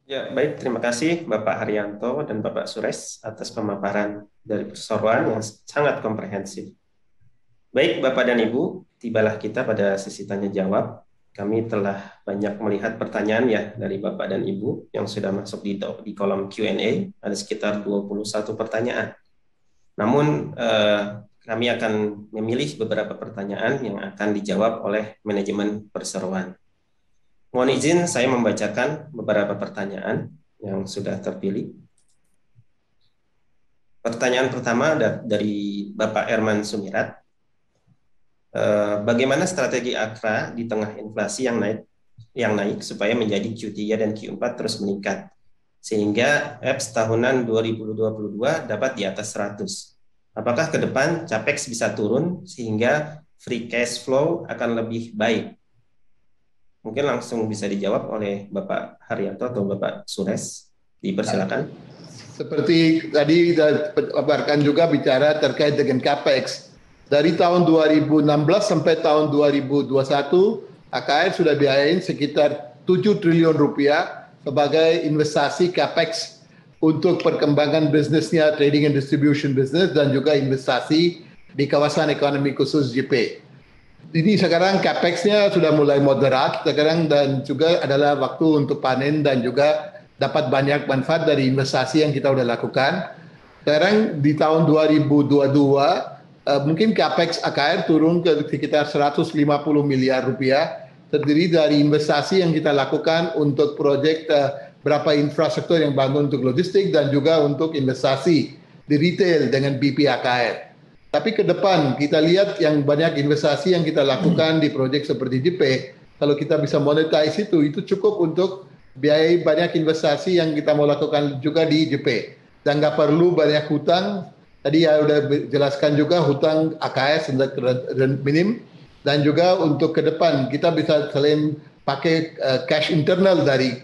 B: Ya, baik. Terima kasih Bapak Haryanto dan Bapak Suresh atas pemaparan dari perseroan yang sangat komprehensif. Baik, Bapak dan Ibu, tibalah kita pada sesi tanya jawab. Kami telah banyak melihat pertanyaan ya dari Bapak dan Ibu yang sudah masuk di kolom Q&A. Ada sekitar 21 pertanyaan. Namun, kami akan memilih beberapa pertanyaan yang akan dijawab oleh manajemen perseroan. Mohon izin saya membacakan beberapa pertanyaan yang sudah terpilih. Pertanyaan pertama dari Bapak Erman Sumirat. Bagaimana strategi Akra di tengah inflasi yang naik supaya menjadi Q3 dan Q4 terus meningkat, sehingga EPS tahunan 2022 dapat di atas 100. Apakah ke depan CAPEX bisa turun sehingga free cash flow akan lebih baik? Mungkin langsung bisa dijawab oleh Bapak Haryanto atau Bapak Suresh. Dipersilakan.
E: Seperti tadi paparkan juga bicara terkait dengan CAPEX. Dari tahun 2016 sampai tahun 2021, AKR sudah biayain sekitar 7 triliun rupiah sebagai investasi CAPEX untuk perkembangan bisnisnya, trading and distribution business, dan juga investasi di kawasan ekonomi khusus JP. Ini sekarang CAPEX-nya sudah mulai moderat sekarang, dan juga adalah waktu untuk panen dan juga dapat banyak manfaat dari investasi yang kita sudah lakukan. Sekarang di tahun 2022, mungkin CAPEX AKR turun ke sekitar 150 miliar rupiah, terdiri dari investasi yang kita lakukan untuk proyek berapa infrastruktur yang bangun untuk logistik dan juga untuk investasi di retail dengan BP AKR. Tapi ke depan kita lihat yang banyak investasi yang kita lakukan di proyek seperti JP, kalau kita bisa monetize itu cukup untuk biayai banyak investasi yang kita mau lakukan juga di JP. Dan nggak perlu banyak hutang. Tadi ya udah jelaskan juga hutang AKR minim, dan juga untuk ke depan kita bisa selain pakai cash internal dari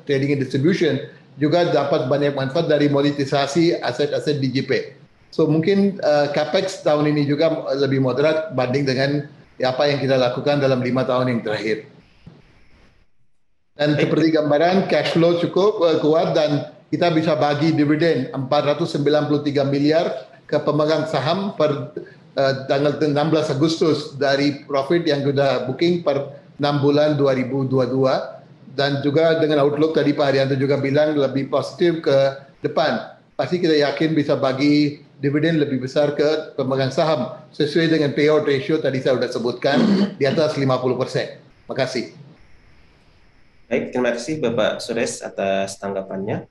E: trading and distribution, juga dapat banyak manfaat dari monetisasi aset-aset di JP. So mungkin capex tahun ini juga lebih moderat banding dengan apa yang kita lakukan dalam 5 tahun yang terakhir. Dan seperti gambaran, cash flow cukup kuat dan kita bisa bagi dividen 493 miliar ke pemegang saham per tanggal 16 Agustus dari profit yang sudah booking per 6 bulan 2022. Dan juga dengan outlook tadi Pak Haryanto juga bilang lebih positif ke depan. Pasti kita yakin bisa bagi dividen lebih besar ke pemegang saham sesuai dengan payout ratio tadi saya sudah sebutkan di atas 50%. Terima kasih.
B: Baik, terima kasih Bapak Suresh atas tanggapannya.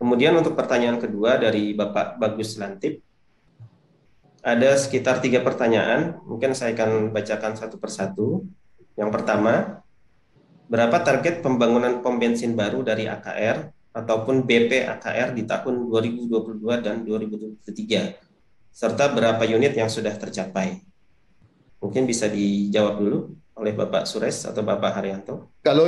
B: Kemudian untuk pertanyaan kedua dari Bapak Bagus Lantip, ada sekitar 3 pertanyaan, mungkin saya akan bacakan satu persatu. Yang pertama, berapa target pembangunan pom bensin baru dari AKR ataupun BP AKR di tahun 2022 dan 2023, serta berapa unit yang sudah tercapai? Mungkin bisa dijawab dulu oleh Bapak Suresh atau Bapak Haryanto.
E: Kalau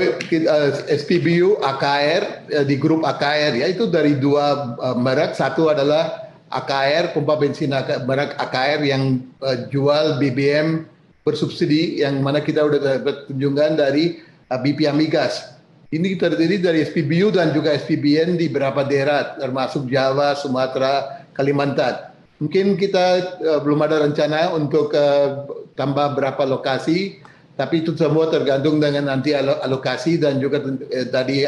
E: SPBU AKR di grup AKR ya itu dari 2 merek, satu adalah AKR pompa bensin merek AKR yang jual BBM bersubsidi yang mana kita sudah dapat kunjungan dari BP Amigas. Ini terdiri dari SPBU dan juga SPBN di beberapa daerah termasuk Jawa, Sumatera, Kalimantan. Mungkin kita belum ada rencana untuk tambah berapa lokasi, tapi itu semua tergantung dengan nanti alokasi dan juga tadi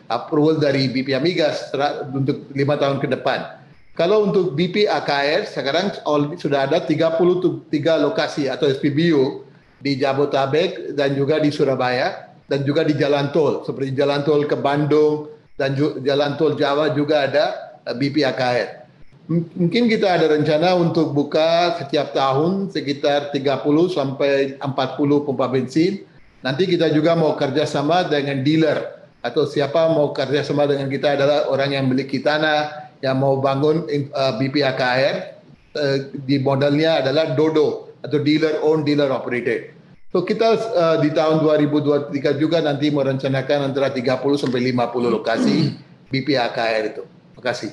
E: approval dari BP Amigas untuk 5 tahun ke depan. Kalau untuk BP AKR sekarang sudah ada 33 lokasi atau SPBU di Jabodetabek dan juga di Surabaya dan juga di jalan tol seperti jalan tol ke Bandung dan jalan tol Jawa juga ada BP AKR. Mungkin kita ada rencana untuk buka setiap tahun sekitar 30 sampai 40 pompa bensin. Nanti kita juga mau kerjasama dengan dealer atau siapa mau kerjasama dengan kita adalah orang yang memiliki tanah yang mau bangun BP AKR. Di modelnya adalah DODO atau dealer owned dealer operated. So kita di tahun 2023 juga nanti merencanakan antara 30 sampai 50 lokasi BP AKR itu. Terima kasih.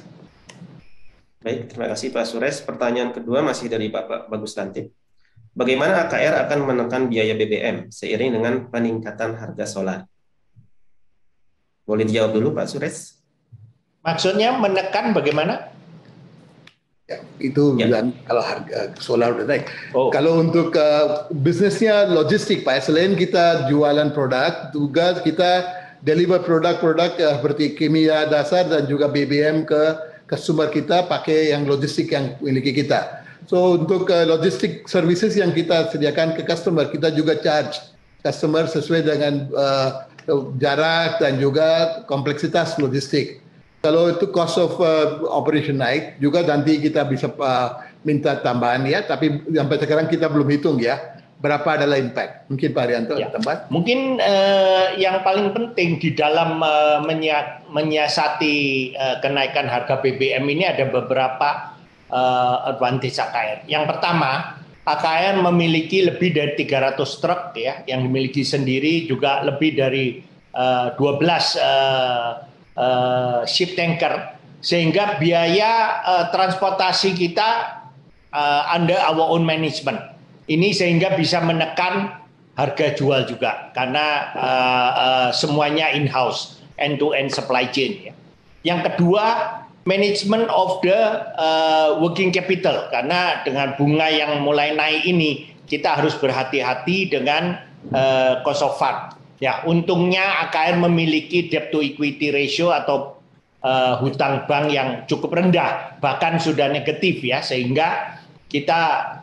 B: Baik, terima kasih Pak Suresh. Pertanyaan kedua masih dari Bapak Bagus Lantip. Bagaimana AKR akan menekan biaya BBM seiring dengan peningkatan harga solar? Boleh dijawab dulu Pak Suresh?
D: Maksudnya menekan bagaimana?
E: Ya, itu bilang kalau harga solar udah naik. Kalau untuk bisnisnya logistik Pak, selain kita jualan produk, juga kita deliver produk-produk seperti kimia dasar dan juga BBM ke customer kita pakai yang logistik yang miliki kita. So untuk logistik services yang kita sediakan ke customer, kita juga charge customer sesuai dengan jarak dan juga kompleksitas logistik. Kalau itu cost of operation naik, juga nanti kita bisa minta tambahan ya, tapi sampai sekarang kita belum hitung ya, berapa adalah impact. Mungkin Pak Haryanto
D: ya.
E: tambah.
D: Mungkin yang paling penting di dalam menyiasati kenaikan harga BBM ini ada beberapa advantage AKR. Yang pertama, AKR memiliki lebih dari 300 truk ya, yang dimiliki sendiri, juga lebih dari 12 ship tanker, sehingga biaya transportasi kita under our own management. Ini sehingga bisa menekan harga jual juga karena semuanya in-house, end-to-end supply chain. Ya. Yang kedua, management of the working capital, karena dengan bunga yang mulai naik ini kita harus berhati-hati dengan cost of fund. Ya, untungnya AKR memiliki debt to equity ratio atau hutang bank yang cukup rendah, bahkan sudah negatif ya, sehingga kita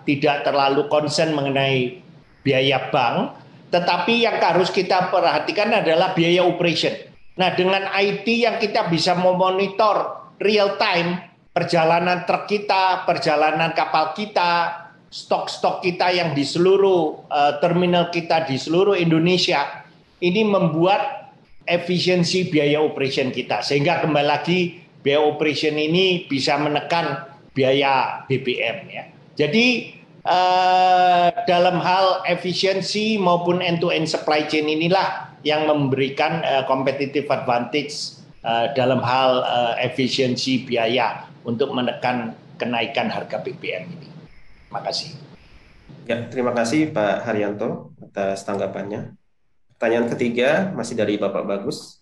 D: tidak terlalu concern mengenai biaya bank, tetapi yang harus kita perhatikan adalah biaya operation. Nah, dengan IT yang kita bisa memonitor real time perjalanan truk kita, perjalanan kapal kita, stok-stok kita yang di seluruh terminal kita di seluruh Indonesia, ini membuat efisiensi biaya operation kita, sehingga kembali lagi biaya operation ini bisa menekan biaya BBM ya. Jadi dalam hal efisiensi maupun end-to-end supply chain inilah yang memberikan competitive advantage dalam hal efisiensi biaya untuk menekan kenaikan harga BBM ini. Terima kasih.
B: Ya, terima kasih Pak Haryanto atas tanggapannya. Pertanyaan ketiga masih dari Bapak Bagus.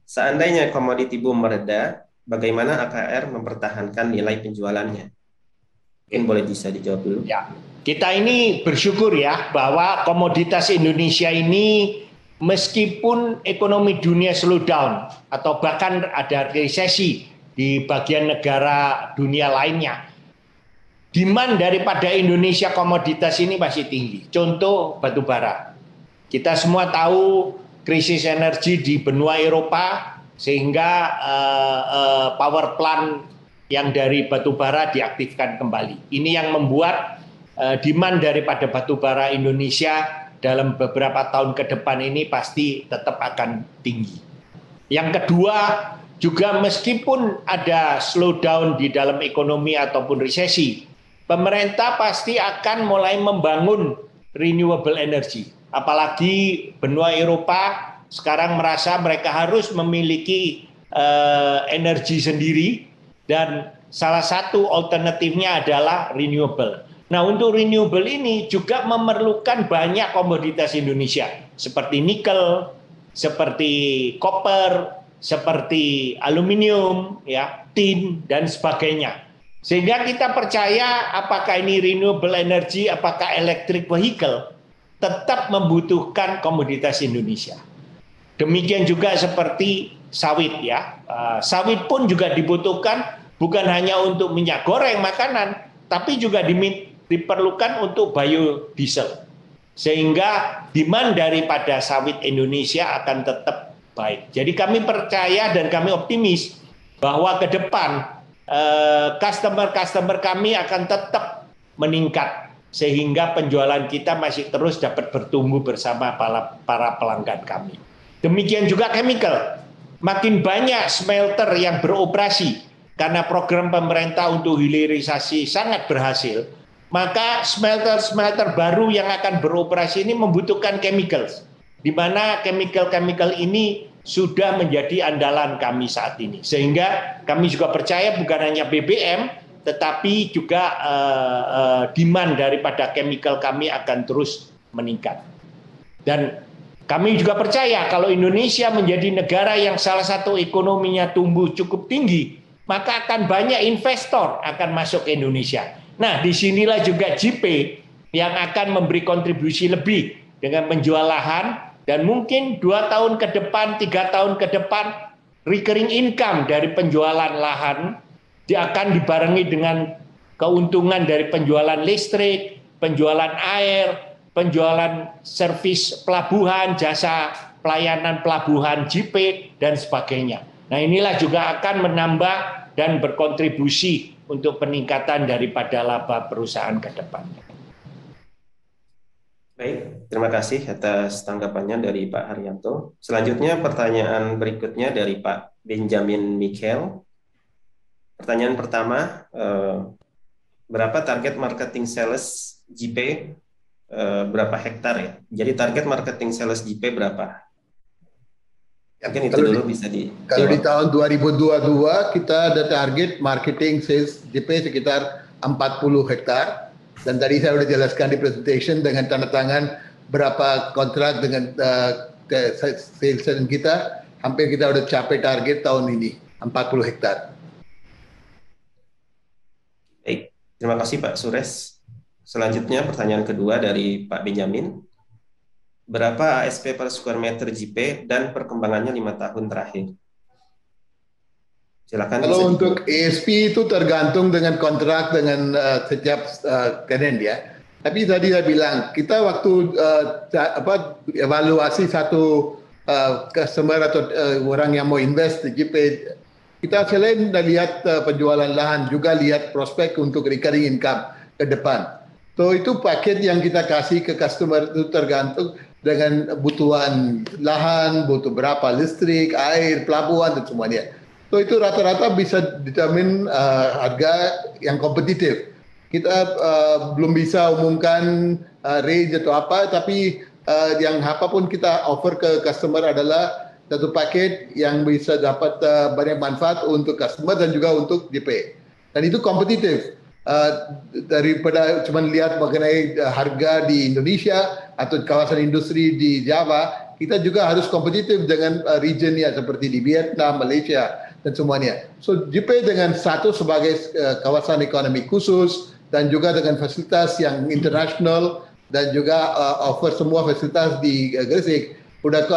B: Seandainya komoditi boom mereda, bagaimana AKR mempertahankan nilai penjualannya? Mungkin boleh bisa dijawab dulu.
D: Ya, kita ini bersyukur ya bahwa komoditas Indonesia ini meskipun ekonomi dunia slow down atau bahkan ada resesi di bagian negara dunia lainnya, demand daripada Indonesia komoditas ini masih tinggi. Contoh batu bara. Kita semua tahu krisis energi di benua Eropa sehingga power plant yang dari batu bara diaktifkan kembali. Ini yang membuat demand daripada batu bara Indonesia dalam beberapa tahun ke depan ini pasti tetap akan tinggi. Yang kedua, juga meskipun ada slowdown di dalam ekonomi ataupun resesi, pemerintah pasti akan mulai membangun renewable energy. Apalagi benua Eropa sekarang merasa mereka harus memiliki energi sendiri dan salah satu alternatifnya adalah renewable. Nah, untuk renewable ini juga memerlukan banyak komoditas Indonesia seperti nikel, seperti koper, seperti aluminium, ya, tin dan sebagainya. Sehingga kita percaya apakah ini renewable energy, apakah electric vehicle, tetap membutuhkan komoditas Indonesia. Demikian juga seperti sawit ya. Sawit pun juga dibutuhkan bukan hanya untuk minyak goreng makanan, tapi juga diperlukan untuk biodiesel. Sehingga demand daripada sawit Indonesia akan tetap baik. Jadi kami percaya dan kami optimis bahwa ke depan customer kami akan tetap meningkat sehingga penjualan kita masih terus dapat bertumbuh bersama para pelanggan kami. Demikian juga chemical. Makin banyak smelter yang beroperasi karena program pemerintah untuk hilirisasi sangat berhasil, maka smelter-smelter baru yang akan beroperasi ini membutuhkan chemicals, di mana chemical ini sudah menjadi andalan kami saat ini. Sehingga kami juga percaya bukan hanya BBM, tetapi juga demand daripada chemical kami akan terus meningkat. Dan kami juga percaya kalau Indonesia menjadi negara yang salah satu ekonominya tumbuh cukup tinggi, maka akan banyak investor akan masuk ke Indonesia. Nah, disinilah juga JP yang akan memberi kontribusi lebih dengan menjual lahan, dan mungkin 2 tahun ke depan, 3 tahun ke depan, recurring income dari penjualan lahan dia akan dibarengi dengan keuntungan dari penjualan listrik, penjualan air, penjualan servis pelabuhan, jasa pelayanan pelabuhan JP, dan sebagainya. Nah, inilah juga akan menambah dan berkontribusi untuk peningkatan daripada laba perusahaan ke depannya.
B: Baik, terima kasih atas tanggapannya dari Pak Haryanto. Selanjutnya pertanyaan berikutnya dari Pak Benjamin Michael. Pertanyaan pertama, berapa target marketing sales JP, berapa hektar ya? Jadi target marketing sales JP berapa? Mungkin itu dulu bisa dijawab.
E: Kalau di tahun 2022 kita ada target marketing sales JP sekitar 40 hektar. Dan tadi saya sudah jelaskan di presentation dengan tanda tangan berapa kontrak dengan sales kita, hampir kita sudah capai target tahun ini, 40 hektar.
B: Baik, terima kasih Pak Suresh. Selanjutnya pertanyaan kedua dari Pak Benjamin. Berapa ASP per square meter JP dan perkembangannya 5 tahun terakhir? Silakan.
E: Kalau untuk ASP itu tergantung dengan kontrak dengan setiap tenant ya. Tapi tadi saya bilang kita waktu evaluasi satu customer atau orang yang mau invest di JP, kita selain lihat penjualan lahan juga lihat prospek untuk recurring income ke depan. So itu paket yang kita kasih ke customer itu tergantung dengan kebutuhan lahan, butuh berapa listrik, air, pelabuhan dan semuanya. So itu rata-rata bisa determine harga yang kompetitif. Kita belum bisa umumkan range atau apa, tapi yang apapun kita offer ke customer adalah satu paket yang bisa dapat banyak manfaat untuk customer dan juga untuk JP. dan itu kompetitif. Daripada cuma lihat mengenai harga di Indonesia atau kawasan industri di Java, kita juga harus kompetitif dengan regionnya seperti di Vietnam, Malaysia, dan semuanya. So JP dengan status sebagai kawasan ekonomi khusus dan juga dengan fasilitas yang internasional dan juga offer semua fasilitas di Gresik, udah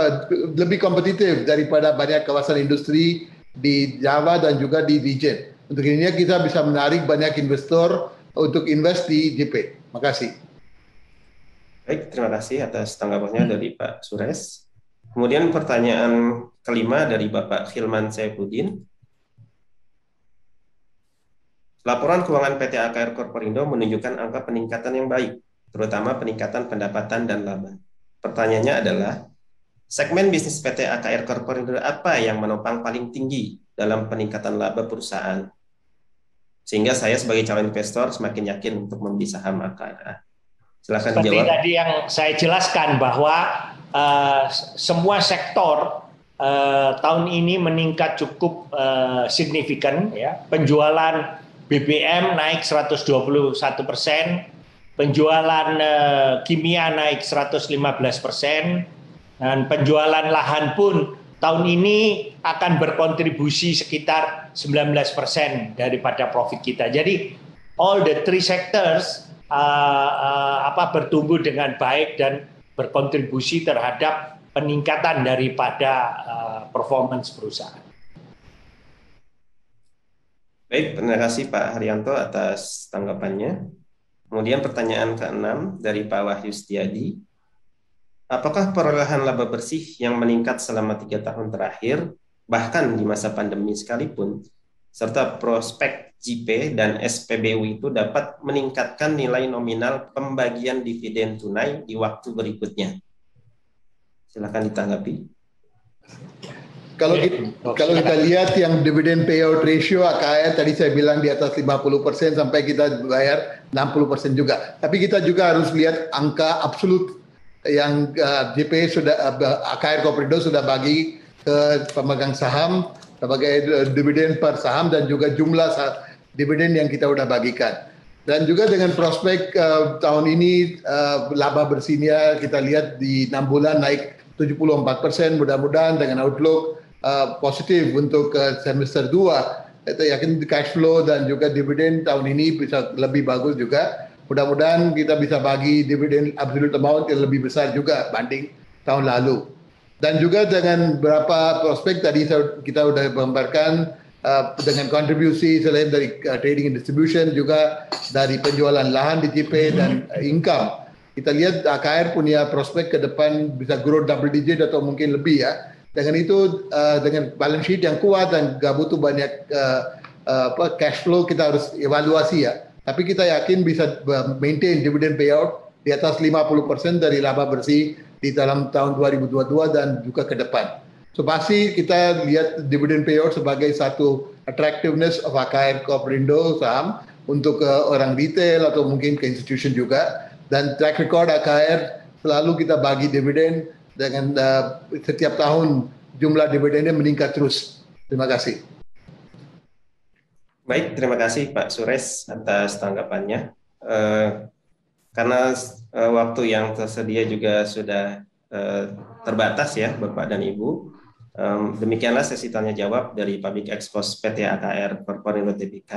E: lebih kompetitif daripada banyak kawasan industri di Java dan juga di region. Untuk ini kita bisa menarik banyak investor untuk invest di JP. Makasih.
B: Baik, terima kasih atas tanggapannya dari Pak Suresh. Kemudian pertanyaan kelima dari Bapak Hilman Saifuddin. Laporan keuangan PT AKR Korporindo menunjukkan angka peningkatan yang baik, terutama peningkatan pendapatan dan laba. Pertanyaannya adalah, segmen bisnis PT AKR Korporindo apa yang menopang paling tinggi dalam peningkatan laba perusahaan, sehingga saya sebagai calon investor semakin yakin untuk membeli saham AKR. Silakan
D: Seperti
B: dijawab.
D: tadi yang saya jelaskan bahwa semua sektor tahun ini meningkat cukup signifikan, ya. Penjualan BBM naik 121%, penjualan kimia naik 115%, dan penjualan lahan pun tahun ini akan berkontribusi sekitar 19% daripada profit kita. Jadi all the three sectors bertumbuh dengan baik dan berkontribusi terhadap peningkatan daripada performance perusahaan.
B: Baik, terima kasih Pak Haryanto atas tanggapannya. Kemudian pertanyaan ke-6 dari Pak Wahyu Setiadi. Apakah perolehan laba bersih yang meningkat selama 3 tahun terakhir, bahkan di masa pandemi sekalipun, serta prospek JP dan SPBU itu dapat meningkatkan nilai nominal pembagian dividen tunai di waktu berikutnya? Silakan ditanggapi.
E: Kalau kita lihat yang dividen payout ratio AKR tadi saya bilang di atas 50% sampai kita bayar 60% juga. Tapi kita juga harus lihat angka absolut yang JP sudah AKR Korporindo sudah bagi ke pemegang saham sebagai dividen per saham dan juga jumlah dividen yang kita sudah bagikan. Dan juga dengan prospek tahun ini laba bersihnya kita lihat di 6 bulan naik 74%, mudah-mudahan dengan outlook positif untuk semester 2. Kita yakin cash flow dan juga dividen tahun ini bisa lebih bagus juga. Mudah-mudahan kita bisa bagi dividen absolute amount yang lebih besar juga banding tahun lalu. Dan juga dengan beberapa prospek tadi kita sudah gambarkan dengan kontribusi selain dari trading and distribution juga dari penjualan lahan di JP dan income. Kita lihat AKR punya prospek ke depan bisa grow double digit atau mungkin lebih ya. Dengan itu dengan balance sheet yang kuat dan gak butuh banyak cash flow, kita harus evaluasi ya. Tapi kita yakin bisa maintain dividend payout di atas 50% dari laba bersih di dalam tahun 2022 dan juga ke depan. So pasti kita lihat dividend payout sebagai satu attractiveness of AKR Korporindo saham untuk orang retail atau mungkin ke institution juga. Dan track record AKR selalu kita bagi dividen dengan setiap tahun jumlah dividennya meningkat terus. Terima kasih.
B: Baik, terima kasih Pak Suresh atas tanggapannya. Karena waktu yang tersedia juga sudah terbatas ya Bapak dan Ibu. Demikianlah sesi tanya jawab dari Public Expose PT AKR Korporindo Tbk.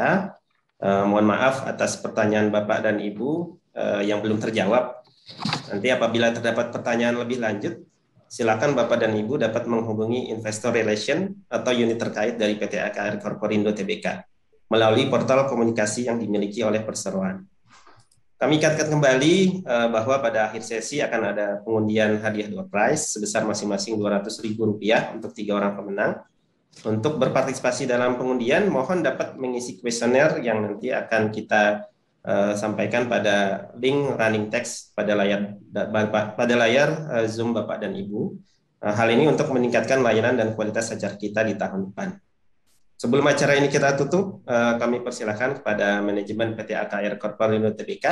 B: Mohon maaf atas pertanyaan Bapak dan Ibu yang belum terjawab. Nanti apabila terdapat pertanyaan lebih lanjut, silakan Bapak dan Ibu dapat menghubungi Investor Relation atau unit terkait dari PT AKR Korporindo Tbk melalui portal komunikasi yang dimiliki oleh perseroan. Kami ingatkan kembali bahwa pada akhir sesi akan ada pengundian hadiah door prize sebesar masing-masing Rp200.000 untuk 3 orang pemenang. Untuk berpartisipasi dalam pengundian, mohon dapat mengisi kuesioner yang nanti akan kita sampaikan pada link running text pada layar Zoom Bapak dan Ibu. Hal ini untuk meningkatkan layanan dan kualitas ajar kita di tahun depan. Sebelum acara ini kita tutup, kami persilakan kepada manajemen PT AKR Korporindo Tbk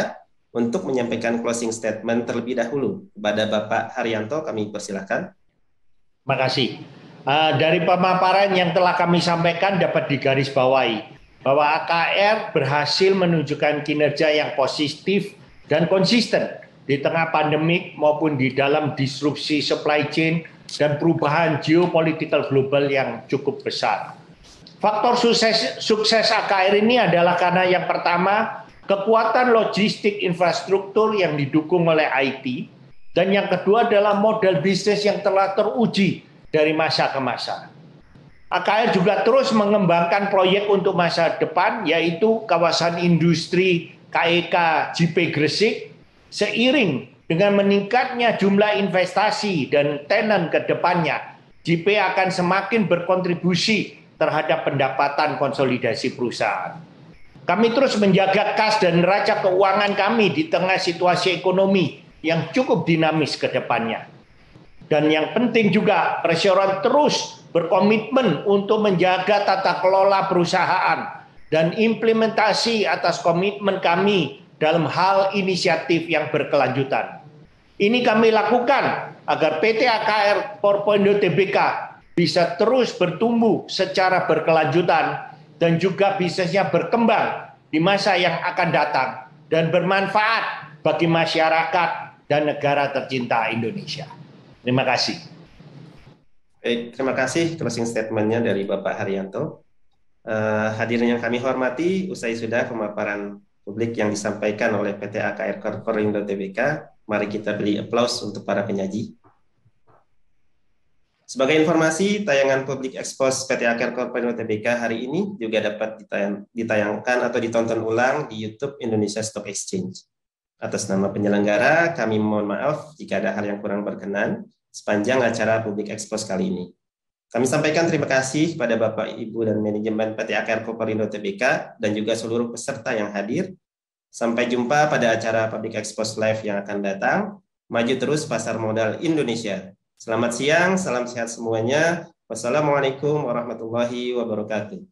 B: untuk menyampaikan closing statement terlebih dahulu. Kepada Bapak Haryanto, kami persilakan.
D: Terima kasih. Dari pemaparan yang telah kami sampaikan dapat digarisbawahi bahwa AKR berhasil menunjukkan kinerja yang positif dan konsisten di tengah pandemik maupun di dalam disrupsi supply chain dan perubahan geopolitikal global yang cukup besar. Faktor sukses AKR ini adalah karena yang pertama, kekuatan logistik infrastruktur yang didukung oleh IT, dan yang kedua adalah model bisnis yang telah teruji dari masa ke masa. AKR juga terus mengembangkan proyek untuk masa depan, yaitu kawasan industri KEK JIPE Gresik, seiring dengan meningkatnya jumlah investasi dan tenan ke depannya, JIPE akan semakin berkontribusi terhadap pendapatan konsolidasi perusahaan. Kami terus menjaga kas dan neraca keuangan kami di tengah situasi ekonomi yang cukup dinamis ke depannya. Dan yang penting juga, Perseroan terus berkomitmen untuk menjaga tata kelola perusahaan dan implementasi atas komitmen kami dalam hal inisiatif yang berkelanjutan. Ini kami lakukan agar PT AKR Korpoindo Tbk bisa terus bertumbuh secara berkelanjutan dan juga bisnisnya berkembang di masa yang akan datang dan bermanfaat bagi masyarakat dan negara tercinta Indonesia. Terima kasih.
B: Baik, terima kasih closing statement-nya dari Bapak Haryanto. Hadirin yang kami hormati, usai sudah pemaparan publik yang disampaikan oleh PT AKR Korpoindo Tbk, mari kita beri aplaus untuk para penyaji. Sebagai informasi, tayangan publik expose PT AKR Korpoindo Tbk hari ini juga dapat ditayangkan atau ditonton ulang di YouTube Indonesia Stock Exchange. Atas nama penyelenggara, kami mohon maaf jika ada hal yang kurang berkenan sepanjang acara publik expose kali ini. Kami sampaikan terima kasih kepada Bapak, Ibu, dan manajemen PT AKR Korpoindo Tbk dan juga seluruh peserta yang hadir. Sampai jumpa pada acara public expose live yang akan datang. Maju terus pasar modal Indonesia. Selamat siang, salam sehat semuanya. Wassalamualaikum warahmatullahi wabarakatuh.